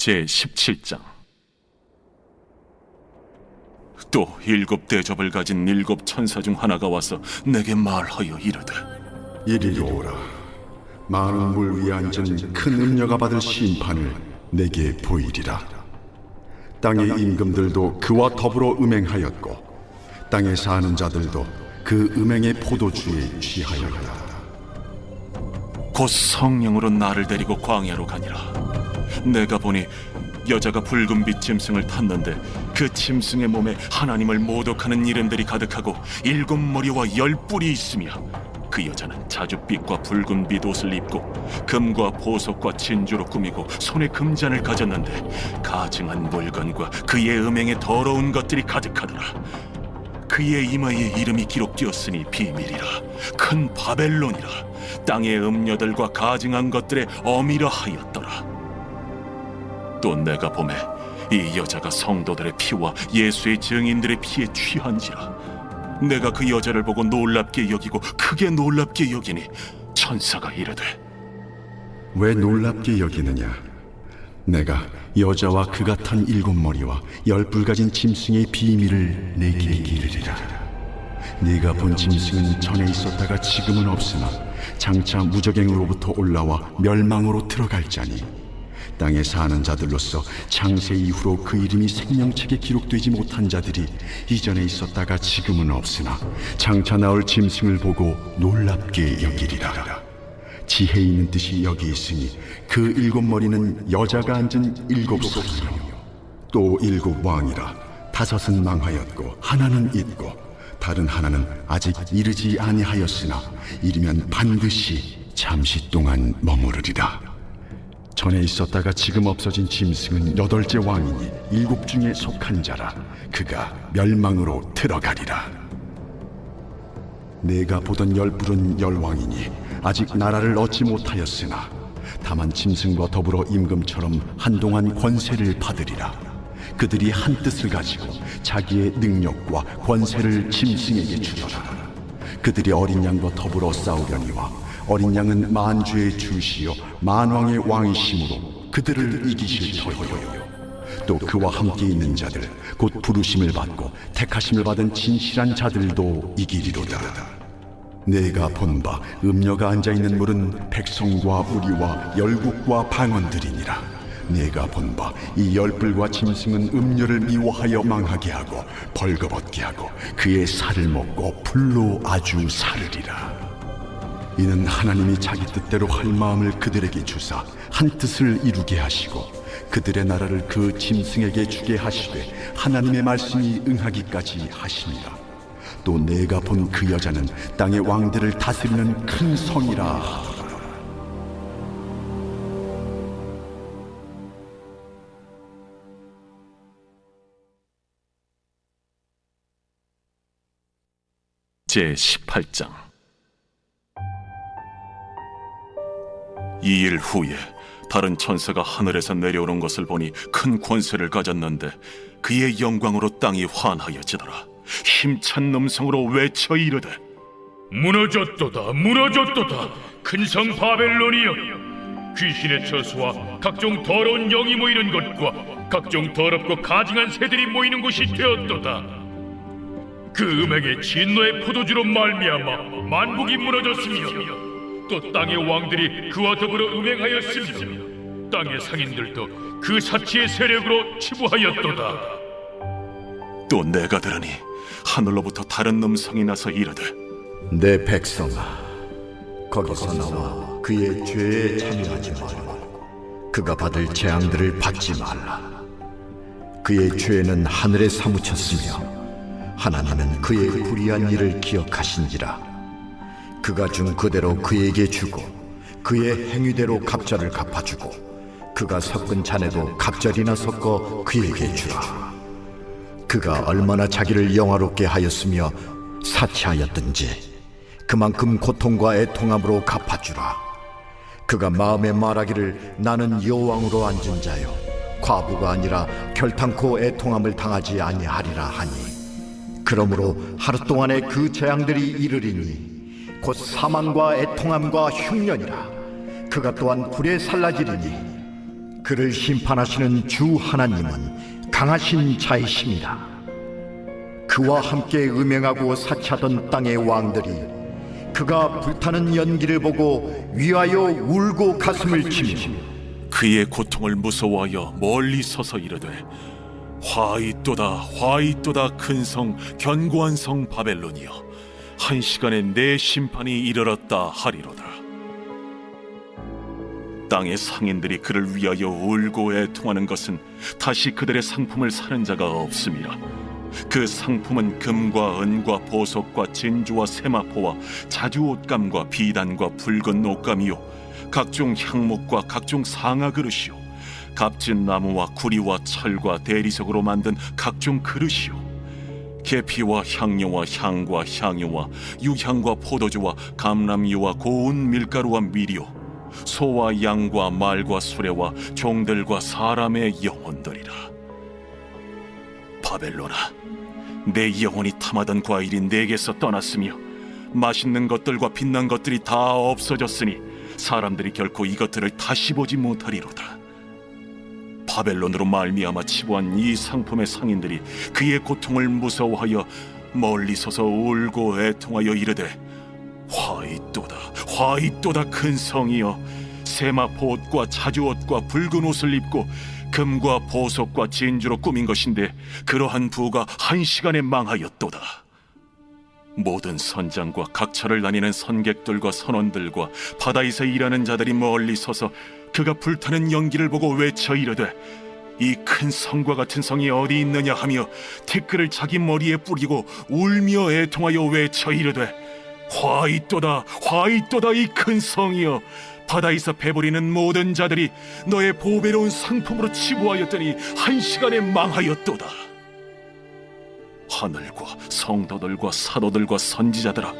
제17장. 또 7 대접을 가진 7 천사 중 하나가 와서 내게 말하여 이르되, 이리로 오라. 많은 물 위에 앉은 큰 음녀가 받을 심판을 내게 보이리라. 땅의 임금들도 그와 더불어 음행하였고 땅에 사는 자들도 그 음행의 포도주에 취하였다. 곧 성령으로 나를 데리고 광야로 가니라. 내가 보니 여자가 붉은빛 짐승을 탔는데 그 짐승의 몸에 하나님을 모독하는 이름들이 가득하고 7 머리와 10 뿔이 있으며, 그 여자는 자줏빛과 붉은빛 옷을 입고 금과 보석과 진주로 꾸미고 손에 금잔을 가졌는데 가증한 물건과 그의 음행에 더러운 것들이 가득하더라. 그의 이마에 이름이 기록되었으니 비밀이라, 큰 바벨론이라, 땅의 음녀들과 가증한 것들의 어미라 하였더라. 또 내가 보매 이 여자가 성도들의 피와 예수의 증인들의 피에 취한지라. 내가 그 여자를 보고 놀랍게 여기고 크게 놀랍게 여기니 천사가 이르되, 왜 놀랍게 여기느냐? 내가 여자와 그가 탄 7 머리와 10 뿔 가진 짐승의 비밀을 내게 이르리라. 네가 본 짐승은 전에 있었다가 지금은 없으나 장차 무적행으로부터 올라와 멸망으로 들어갈 자니, 땅에 사는 자들로서 창세 이후로 그 이름이 생명책에 기록되지 못한 자들이 이전에 있었다가 지금은 없으나 장차 나올 짐승을 보고 놀랍게 여기리라. 지혜 있는 뜻이 여기 있으니 그 7 머리는 여자가 앉은 7 소이요 또 7 왕이라. 5은 망하였고 하나는 있고 다른 하나는 아직 이르지 아니하였으나 이르면 반드시 잠시 동안 머무르리라. 전에 있었다가 지금 없어진 짐승은 8째 왕이니 7 중에 속한 자라. 그가 멸망으로 들어가리라. 내가 보던 10 뿔은 10 왕이니 아직 나라를 얻지 못하였으나 다만 짐승과 더불어 임금처럼 한동안 권세를 받으리라. 그들이 한 뜻을 가지고 자기의 능력과 권세를 짐승에게 주더라. 그들이 어린 양과 더불어 싸우려니와 어린 양은 만주의 주시요 만왕의 왕이심으로 그들을 이기실 터이요. 또 그와 함께 있는 자들 곧 부르심을 받고 택하심을 받은 진실한 자들도 이기리로다. 내가 본 바 음녀가 앉아있는 물은 백성과 무리와 열국과 방언들이니라. 내가 본 바 이 10 뿔과 짐승은 음녀를 미워하여 망하게 하고 벌거벗게 하고 그의 살을 먹고 불로 아주 사르리라. 이는 하나님이 자기 뜻대로 할 마음을 그들에게 주사 한 뜻을 이루게 하시고 그들의 나라를 그 짐승에게 주게 하시되 하나님의 말씀이 응하기까지 하시니라. 또 내가 본 그 여자는 땅의 왕들을 다스리는 큰 성이라 하더라. 제18장. 2일 후에 다른 천사가 하늘에서 내려오는 것을 보니 큰 권세를 가졌는데 그의 영광으로 땅이 환하여지더라. 힘찬 음성으로 외쳐 이르되, 무너졌도다, 무너졌도다, 큰 성 바벨론이여. 귀신의 처소와 각종 더러운 영이 모이는 것과 각종 더럽고 가증한 새들이 모이는 곳이 되었도다. 그 음행의 진노의 포도주로 말미암아 만국이 무너졌으며 또 땅의 왕들이 그와 더불어 음행하였으며 땅의 상인들도 그 사치의 세력으로 치부하였도다. 또 내가 들으니 하늘로부터 다른 음성이 나서 이르되, 내 백성아, 거기서 나와 그의 죄에 참여하지 말고 그가 받을 재앙들을 받지 말라. 그의 죄는 하늘에 사무쳤으며 하나님은 그의 불의한 일을 기억하신지라. 그가 준 그대로 그에게 주고 그의 행위대로 갑절을 갚아주고 그가 섞은 잔에도 갑절이나 섞어 그에게 주라. 그가 얼마나 자기를 영화롭게 하였으며 사치하였든지 그만큼 고통과 애통함으로 갚아주라. 그가 마음에 말하기를 나는 여왕으로 앉은 자요 과부가 아니라 결탄코 애통함을 당하지 아니하리라 하니, 그러므로 하루 동안에 그 재앙들이 이르리니 곧 사망과 애통함과 흉년이라. 그가 또한 불에 살라지리니 그를 심판하시는 주 하나님은 강하신 자이심이라. 그와 함께 음행하고 사치하던 땅의 왕들이 그가 불타는 연기를 보고 위하여 울고 가슴을 치며 그의 고통을 무서워하여 멀리 서서 이르되 화이또다 화이또다 큰 성 견고한 성 바벨론이여 한 시간에 내 심판이 이르렀다 하리로다. 땅의 상인들이 그를 위하여 울고 애통하는 것은 다시 그들의 상품을 사는 자가 없음이라. 그 상품은 금과 은과 보석과 진주와 세마포와 자주 옷감과 비단과 붉은 옷감이요 각종 향목과 각종 상아 그릇이요 값진 나무와 구리와 철과 대리석으로 만든 각종 그릇이요 계피와 향료와 향과 향유와 유향과 포도주와 감람유와 고운 밀가루와 밀이요 소와 양과 말과 수레와 종들과 사람의 영혼들이라. 바벨론아, 내 영혼이 탐하던 과일이 내게서 떠났으며 맛있는 것들과 빛난 것들이 다 없어졌으니 사람들이 결코 이것들을 다시 보지 못하리로다. 바벨론으로 말미암아 치부한 이 상품의 상인들이 그의 고통을 무서워하여 멀리 서서 울고 애통하여 이르되 화이또다 화이또다 큰 성이여 세마포 옷과 자주 옷과 붉은 옷을 입고 금과 보석과 진주로 꾸민 것인데 그러한 부가 한 시간에 망하였도다. 모든 선장과 각처를 다니는 선객들과 선원들과 바다에서 일하는 자들이 멀리 서서 그가 불타는 연기를 보고 외쳐 이르되 이 큰 성과 같은 성이 어디 있느냐 하며 티끌을 자기 머리에 뿌리고 울며 애통하여 외쳐 이르되 화이또다 화이또다 이 큰 성이여 바다에서 배부리는 모든 자들이 너의 보배로운 상품으로 치부하였더니 한 시간에 망하였도다. 하늘과 성도들과 사도들과 선지자들아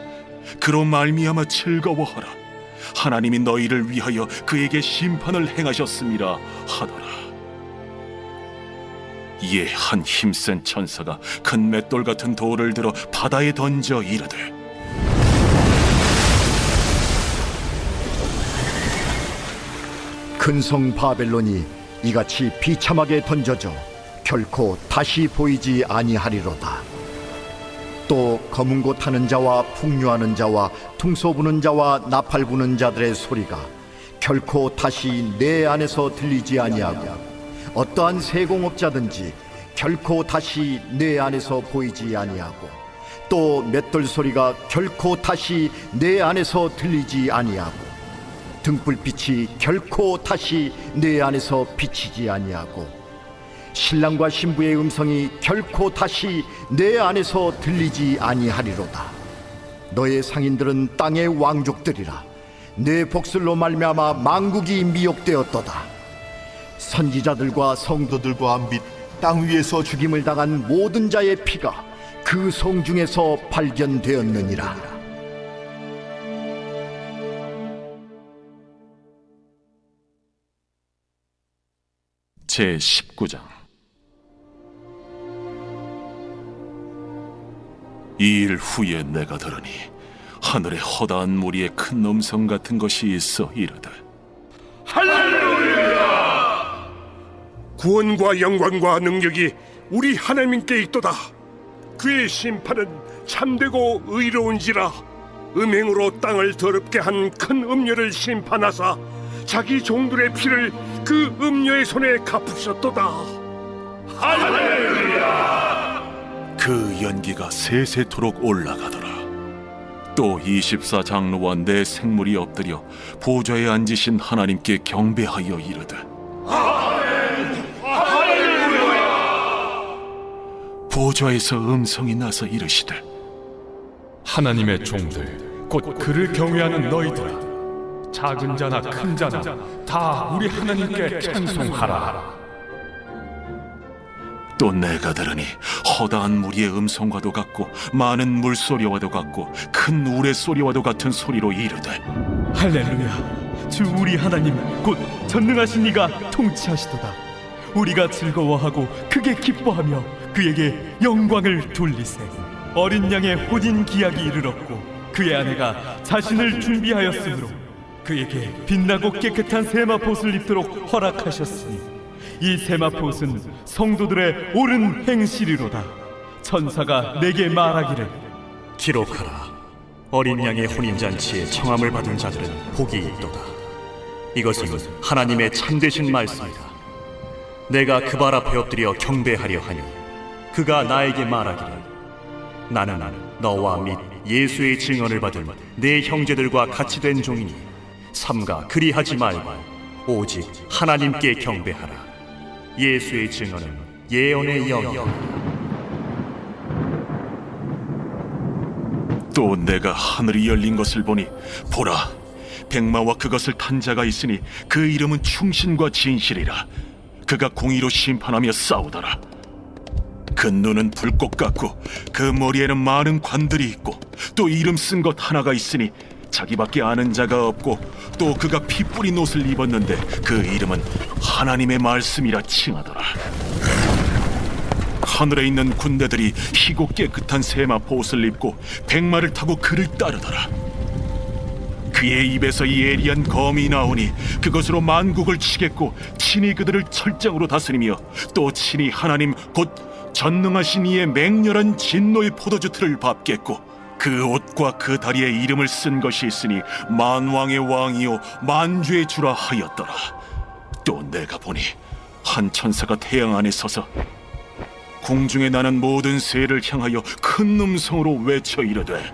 그로 말미암아 즐거워하라. 하나님이 너희를 위하여 그에게 심판을 행하셨음이라 하더라. 이에 한 힘센 천사가 큰 맷돌 같은 돌을 들어 바다에 던져 이르되 큰 성 바벨론이 이같이 비참하게 던져져 결코 다시 보이지 아니하리로다. 또 검은 고 타는 자와 풍류하는 자와 퉁소 부는 자와 나팔 부는 자들의 소리가 결코 다시 내 안에서 들리지 아니하고 어떠한 세공업자든지 결코 다시 내 안에서 보이지 아니하고 또 맷돌 소리가 결코 다시 내 안에서 들리지 아니하고 등불빛이 결코 다시 내 안에서 비치지 아니하고 신랑과 신부의 음성이 결코 다시 내 안에서 들리지 아니하리로다. 너의 상인들은 땅의 왕족들이라. 내 복술로 말미암아 만국이 미혹되었도다. 선지자들과 성도들과 및 땅 위에서 죽임을 당한 모든 자의 피가 그 성 중에서 발견되었느니라. 제19장. 이 일 후에 내가 들으니 하늘에 허다한 무리에 큰 음성 같은 것이 있어 이르되 할렐루야! 구원과 영광과 능력이 우리 하나님께 있도다. 그의 심판은 참되고 의로운지라. 음행으로 땅을 더럽게 한 큰 음녀를 심판하사 자기 종들의 피를 그 음녀의 손에 갚으셨도다. 할렐루야! 그 연기가 세세토록 올라가더라. 또 24장로와 네 생물이 엎드려 보좌에 앉으신 하나님께 경배하여 이르되 보좌에서 음성이 나서 이르시되 하나님의 종들 곧 그를 경외하는 너희들아 작은 자나 큰 자나 다 우리 하나님께 찬송하라. 또 내가 들으니 허다한 무리의 음성과도 같고 많은 물소리와도 같고 큰 우레소리와도 같은 소리로 이르되 할렐루야. 주 우리 하나님 곧 전능하신 이가 통치하시도다. 우리가 즐거워하고 크게 기뻐하며 그에게 영광을 돌리세. 어린 양의 혼인 기약이 이르렀고 그의 아내가 자신을 준비하였으므로 그에게 빛나고 깨끗한 세마포옷을 입도록 허락하셨으니 이 세마포옷은 성도들의 옳은 행실이로다. 천사가 내게 말하기를 기록하라. 어린 양의 혼인잔치에 청함을 받은 자들은 복이 있도다. 이것은 하나님의 참되신 말씀이다. 내가 그 발 앞에 엎드려 경배하려 하니 그가 나에게 말하기를 나는 너와 및 예수의 증언을 받은 내 형제들과 같이 된 종이니 삼가 그리하지 말고 오직 하나님께 경배하라. 예수의 증언은 예언의 영이다. 또 내가 하늘이 열린 것을 보니 보라, 백마와 그것을 탄 자가 있으니 그 이름은 충신과 진실이라. 그가 공의로 심판하며 싸우더라. 그 눈은 불꽃 같고 그 머리에는 많은 관들이 있고 또 이름 쓴 것 하나가 있으니 자기밖에 아는 자가 없고 또 그가 피 뿌린 옷을 입었는데 그 이름은 하나님의 말씀이라 칭하더라. 하늘에 있는 군대들이 희고 깨끗한 세마포 옷을 입고 백마를 타고 그를 따르더라. 그의 입에서 예리한 검이 나오니 그것으로 만국을 치겠고 친히 그들을 철장으로 다스리며 또 친히 하나님 곧 전능하신 이의 맹렬한 진노의 포도주 틀을 밟겠고 그 옷과 그 다리에 이름을 쓴 것이 있으니 만왕의 왕이요 만주의 주라 하였더라. 또 내가 보니 한 천사가 태양 안에 서서 공중에 나는 모든 새를 향하여 큰 음성으로 외쳐 이르되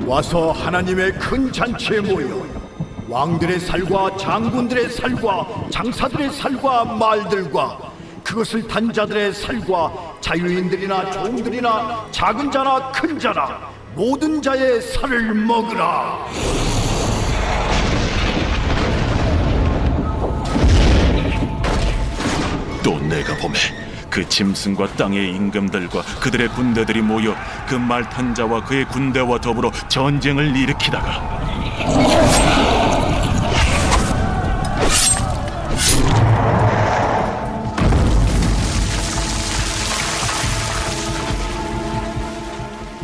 와서 하나님의 큰 잔치에 모여 왕들의 살과 장군들의 살과 장사들의 살과 말들과 그것을 탄 자들의 살과 자유인들이나 종들이나 작은 자나 큰 자나 모든 자의 살을 먹으라. 또 내가 보매 그 짐승과 땅의 임금들과 그들의 군대들이 모여 그 말 탄 자와 그의 군대와 더불어 전쟁을 일으키다가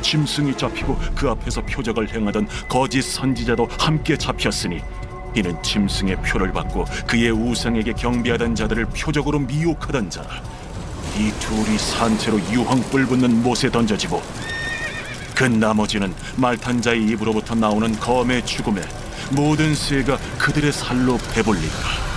짐승이 잡히고 그 앞에서 표적을 행하던 거짓 선지자도 함께 잡혔으니 이는 짐승의 표를 받고 그의 우상에게 경배하던 자들을 표적으로 미혹하던 자라. 이 둘이 산채로 유황불 붙는 못에 던져지고 그 나머지는 말탄 자의 입으로부터 나오는 검의 죽음에 모든 새가 그들의 살로 배불리더라.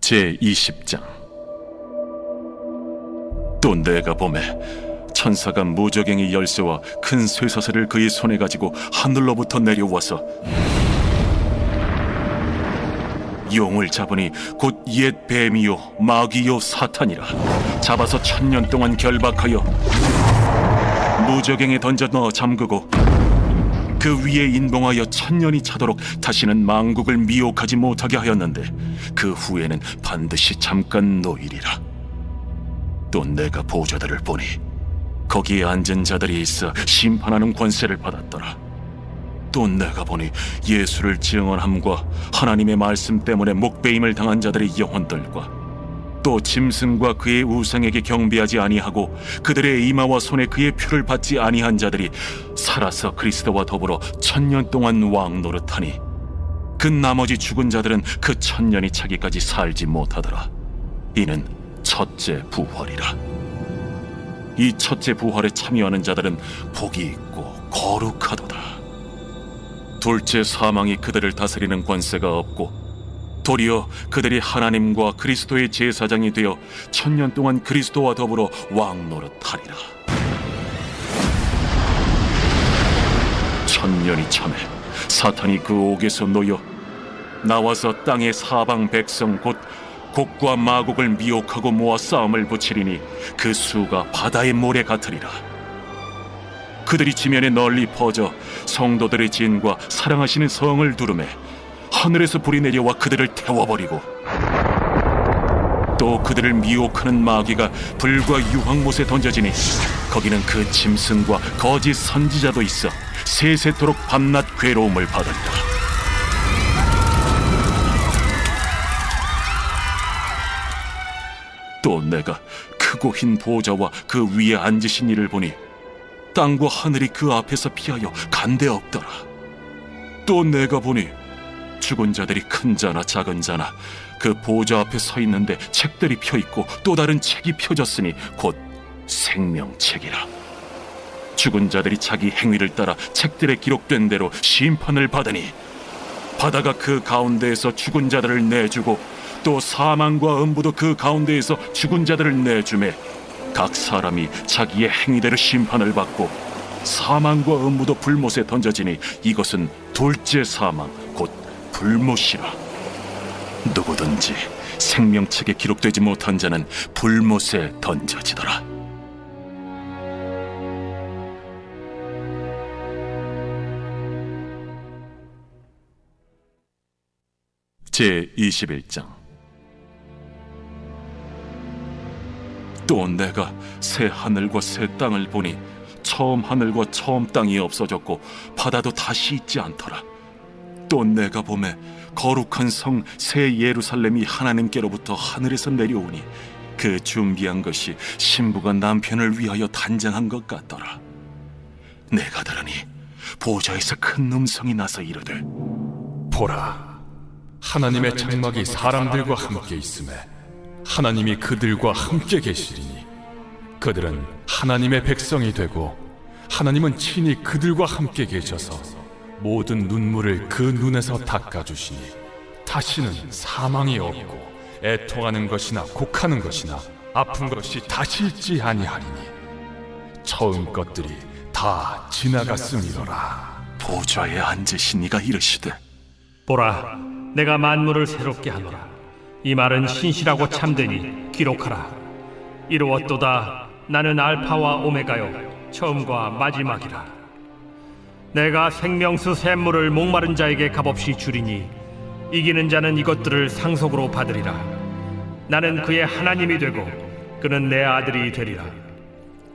제20장. 또 내가 보매 천사가 무저갱이 열쇠와 큰 쇠사슬을 그의 손에 가지고 하늘로부터 내려와서 용을 잡으니 곧 옛 뱀이요 마귀요 사탄이라. 잡아서 1000년 동안 결박하여 무저갱에 던져 넣어 잠그고 그 위에 인봉하여 1000년이 차도록 다시는 만국을 미혹하지 못하게 하였는데 그 후에는 반드시 잠깐 노이리라. 또 내가 보좌들을 보니 거기에 앉은 자들이 있어 심판하는 권세를 받았더라. 또 내가 보니 예수를 증언함과 하나님의 말씀 때문에 목배임을 당한 자들의 영혼들과 또 짐승과 그의 우상에게 경배하지 아니하고 그들의 이마와 손에 그의 표를 받지 아니한 자들이 살아서 그리스도와 더불어 1000년 동안 왕노릇하니 그 나머지 죽은 자들은 그 1000년이 차기까지 살지 못하더라. 이는 첫째 부활이라. 이 첫째 부활에 참여하는 자들은 복이 있고 거룩하도다. 둘째 사망이 그들을 다스리는 권세가 없고 도리어 그들이 하나님과 그리스도의 제사장이 되어 1000년 동안 그리스도와 더불어 왕노릇하리라. 1000년이 참에 사탄이 그 옥에서 놓여 나와서 땅의 사방 백성 곧 곡과 마곡을 미혹하고 모아 싸움을 붙이리니 그 수가 바다의 모래 같으리라. 그들이 지면에 널리 퍼져 성도들의 진과 사랑하시는 성을 두르매 하늘에서 불이 내려와 그들을 태워버리고 또 그들을 미혹하는 마귀가 불과 유황못에 던져지니 거기는 그 짐승과 거짓 선지자도 있어 세세토록 밤낮 괴로움을 받으리라. 또 내가 크고 흰 보좌와 그 위에 앉으신 이를 보니 땅과 하늘이 그 앞에서 피하여 간데 없더라. 또 내가 보니 죽은 자들이 큰 자나 작은 자나 그 보좌 앞에 서 있는데 책들이 펴 있고 또 다른 책이 펴졌으니 곧 생명책이라. 죽은 자들이 자기 행위를 따라 책들에 기록된 대로 심판을 받으니 바다가 그 가운데에서 죽은 자들을 내주고 또 사망과 음부도 그 가운데에서 죽은 자들을 내주매 각 사람이 자기의 행위대로 심판을 받고 사망과 음부도 불못에 던져지니 이것은 둘째 사망 곧 불못이라. 누구든지 생명책에 기록되지 못한 자는 불못에 던져지더라. 제 21장. 또 내가 새 하늘과 새 땅을 보니 처음 하늘과 처음 땅이 없어졌고 바다도 다시 있지 않더라. 또 내가 보매 거룩한 성 새 예루살렘이 하나님께로부터 하늘에서 내려오니 그 준비한 것이 신부가 남편을 위하여 단장한 것 같더라. 내가 들으니 보좌에서 큰 음성이 나서 이르되, 보라, 하나님의 장막이 사람들과 함께 있음에 하나님이 그들과 함께 계시리니 그들은 하나님의 백성이 되고 하나님은 친히 그들과 함께 계셔서 모든 눈물을 그 눈에서 닦아주시니 다시는 사망이 없고 애통하는 것이나 곡하는 것이나 아픈 것이 다시 있지 아니하리니 처음 것들이 다 지나갔음이로라. 보좌에 앉으신 이가 이르시되, 보라, 내가 만물을 새롭게 하노라. 이 말은 신실하고 참되니 기록하라. 이루었도다. 나는 알파와 오메가요 처음과 마지막이라. 내가 생명수 샘물을 목마른 자에게 값없이 주리니 이기는 자는 이것들을 상속으로 받으리라. 나는 그의 하나님이 되고 그는 내 아들이 되리라.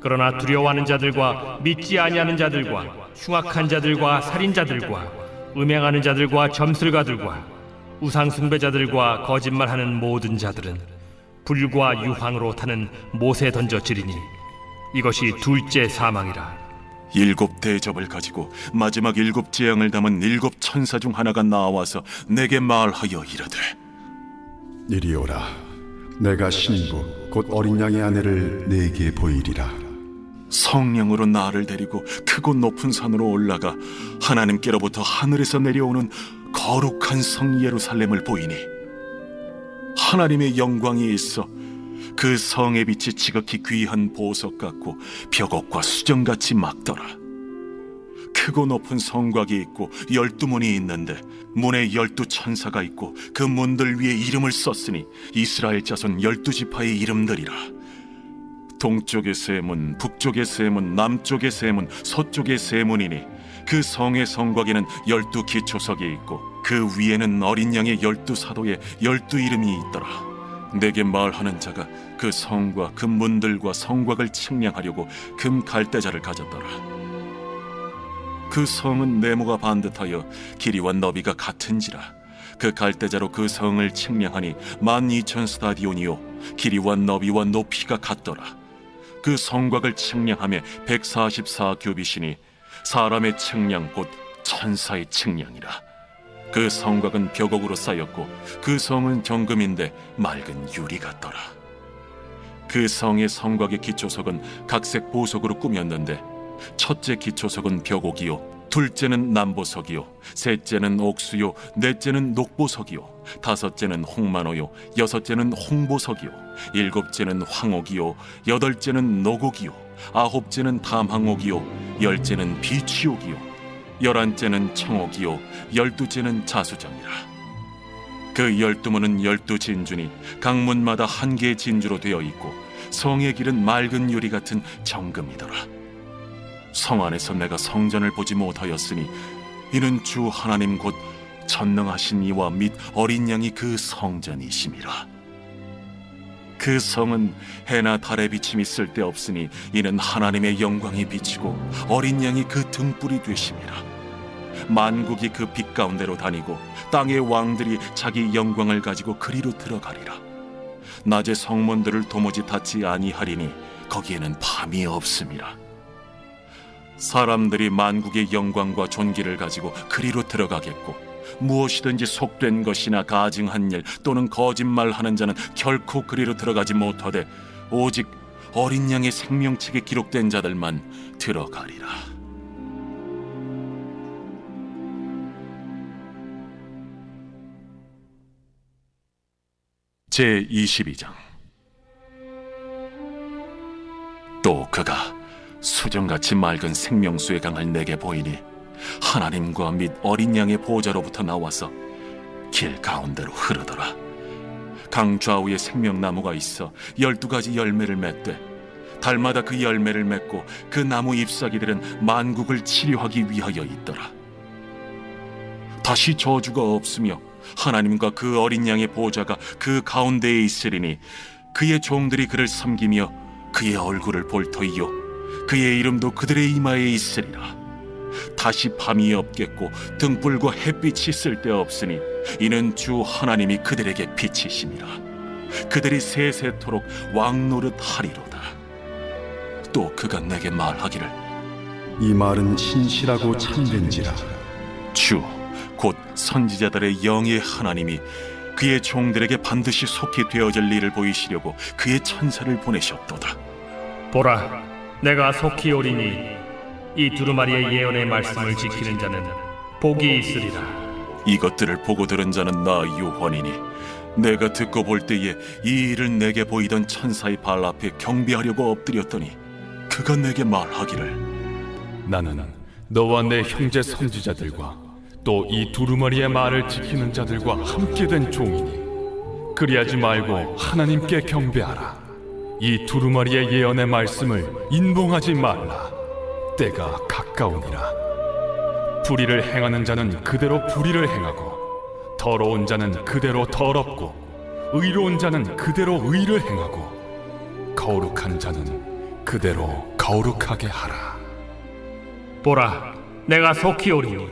그러나 두려워하는 자들과 믿지 아니하는 자들과 흉악한 자들과 살인자들과 음행하는 자들과 점술가들과 우상 숭배자들과 거짓말하는 모든 자들은 불과 유황으로 타는 못에 던져지리니 이것이 둘째 사망이라. 일곱 대접을 가지고 마지막 일곱 재앙을 담은 일곱 천사 중 하나가 나와서 내게 말하여 이르되, 이리 오라. 내가 신부 곧 어린 양의 아내를 네게 보이리라. 성령으로 나를 데리고 크고 높은 산으로 올라가 하나님께로부터 하늘에서 내려오는 거룩한 성 예루살렘을 보이니 하나님의 영광이 있어 그 성의 빛이 지극히 귀한 보석 같고 벽옥과 수정같이 막더라. 크고 높은 성곽이 있고 12문이 있는데 문에 12천사가 있고 그 문들 위에 이름을 썼으니 이스라엘 자손 12지파의 이름들이라. 동쪽의 세 문, 북쪽의 세 문, 남쪽의 세 문, 서쪽의 세 문이니 그 성의 성곽에는 12기초석이 있고 그 위에는 어린 양의 12사도의 12이름이 있더라. 내게 말하는 자가 그 성과 그 문들과 성곽을 측량하려고 금 갈대자를 가졌더라. 그 성은 네모가 반듯하여 길이와 너비가 같은지라. 그 갈대자로 그 성을 측량하니 12,000스타디온이요 길이와 너비와 높이가 같더라. 그 성곽을 측량하며 144규빗이니 사람의 측량 곧 천사의 측량이라. 그 성곽은 벽옥으로 쌓였고 그 성은 정금인데 맑은 유리 같더라. 그 성의 성곽의 기초석은 각색 보석으로 꾸몄는데 첫째 기초석은 벽옥이요, 둘째는 남보석이요, 셋째는 옥수요, 넷째는 녹보석이요, 다섯째는 홍만호요, 여섯째는 홍보석이요, 일곱째는 황옥이요, 여덟째는 노곡이요, 아홉째는 담항옥이요, 열째는 비취옥이요, 11째는 청옥이요 12째는 자수정이라. 그 12문은 12진주니 각 문마다 한 개의 진주로 되어 있고 성의 길은 맑은 유리 같은 정금이더라. 성 안에서 내가 성전을 보지 못하였으니 이는 주 하나님 곧 전능하신 이와 및 어린 양이 그 성전이심이라. 그 성은 해나 달의 비침이 쓸데없으니 이는 하나님의 영광이 비치고 어린 양이 그 등불이 되심이라. 만국이 그 빛 가운데로 다니고 땅의 왕들이 자기 영광을 가지고 그리로 들어가리라. 낮에 성문들을 도무지 닫지 아니하리니 거기에는 밤이 없음이라. 사람들이 만국의 영광과 존귀를 가지고 그리로 들어가겠고 무엇이든지 속된 것이나 가증한 일 또는 거짓말하는 자는 결코 그리로 들어가지 못하되 오직 어린 양의 생명책에 기록된 자들만 들어가리라. 제22장. 또 그가 수정같이 맑은 생명수의 강을 내게 보이니 하나님과 및 어린 양의 보좌로부터 나와서 길 가운데로 흐르더라. 강 좌우에 생명나무가 있어 12가지 열매를 맺되 달마다 그 열매를 맺고 그 나무 잎사귀들은 만국을 치료하기 위하여 있더라. 다시 저주가 없으며 하나님과 그 어린 양의 보좌가 그 가운데에 있으리니 그의 종들이 그를 섬기며 그의 얼굴을 볼 터이요 그의 이름도 그들의 이마에 있으리라. 다시 밤이 없겠고 등불과 햇빛이 쓸데없으니 이는 주 하나님이 그들에게 빛이심이라. 그들이 세세토록 왕노릇 하리로다. 또 그가 내게 말하기를 이 말은 신실하고 참된지라. 주 곧 선지자들의 영의 하나님이 그의 종들에게 반드시 속히 되어질 일을 보이시려고 그의 천사를 보내셨도다. 보라, 내가 속히 오리니 이 두루마리의 예언의 말씀을 지키는 자는 복이 있으리라. 이것들을 보고 들은 자는 나 요한이니 내가 듣고 볼 때에 이 일을 내게 보이던 천사의 발 앞에 경배하려고 엎드렸더니 그가 내게 말하기를 나는 너와 내 형제 선지자들과 또 이 두루마리의 말을 지키는 자들과 함께 된 종이니 그리하지 말고 하나님께 경배하라. 이 두루마리의 예언의 말씀을 인봉하지 말라. 때가 가까우니라. 불의를 행하는 자는 그대로 불의를 행하고 더러운 자는 그대로 더럽고 의로운 자는 그대로 의를 행하고 거룩한 자는 그대로 거룩하게 하라. 보라, 내가 속히 오리니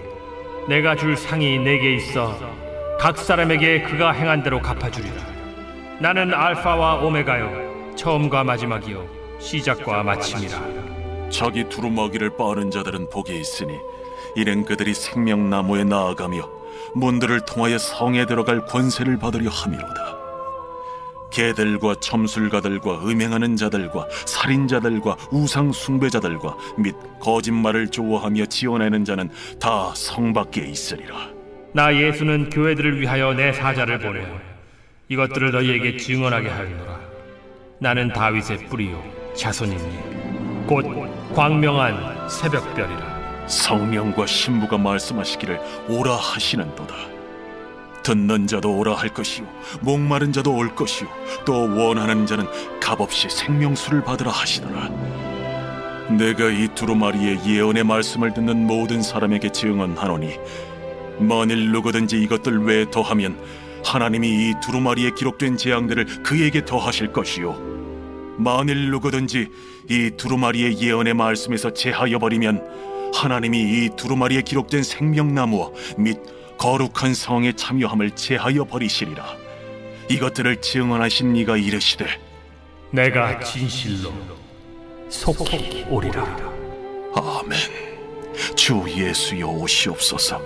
내가 줄 상이 내게 있어 각 사람에게 그가 행한 대로 갚아주리라. 나는 알파와 오메가요 처음과 마지막이요 시작과 마침이라. 자기 두루마기를 빠는 자들은 복이 있으니 이는 그들이 생명나무에 나아가며 문들을 통하여 성에 들어갈 권세를 받으려 함이로다. 개들과 점술가들과 음행하는 자들과 살인자들과 우상 숭배자들과 및 거짓말을 좋아하며 지어내는 자는 다 성 밖에 있으리라. 나 예수는 교회들을 위하여 내 사자를 보내어 이것들을 너희에게 증언하게 하였노라. 나는 다윗의 뿌리요 자손이니 곧 광명한 새벽별이라. 성령과 신부가 말씀하시기를 오라 하시는도다. 듣는 자도 오라 할 것이요 목마른 자도 올 것이요 또 원하는 자는 값없이 생명수를 받으라 하시더라. 내가 이 두루마리의 예언의 말씀을 듣는 모든 사람에게 증언하노니 만일 누구든지 이것들 외에 더하면 하나님이 이 두루마리에 기록된 재앙들을 그에게 더하실 것이요 만일 누구든지 이 두루마리의 예언의 말씀에서 제하여 버리면 하나님이 이 두루마리에 기록된 생명나무와 및 거룩한 성에 참여함을 제하여 버리시리라. 이것들을 증언하신 이가 이르시되 내가 진실로 속히 오리라. 아멘. 주 예수여 오시옵소서.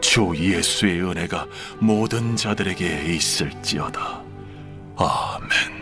주 예수의 은혜가 모든 자들에게 있을지어다. 아멘.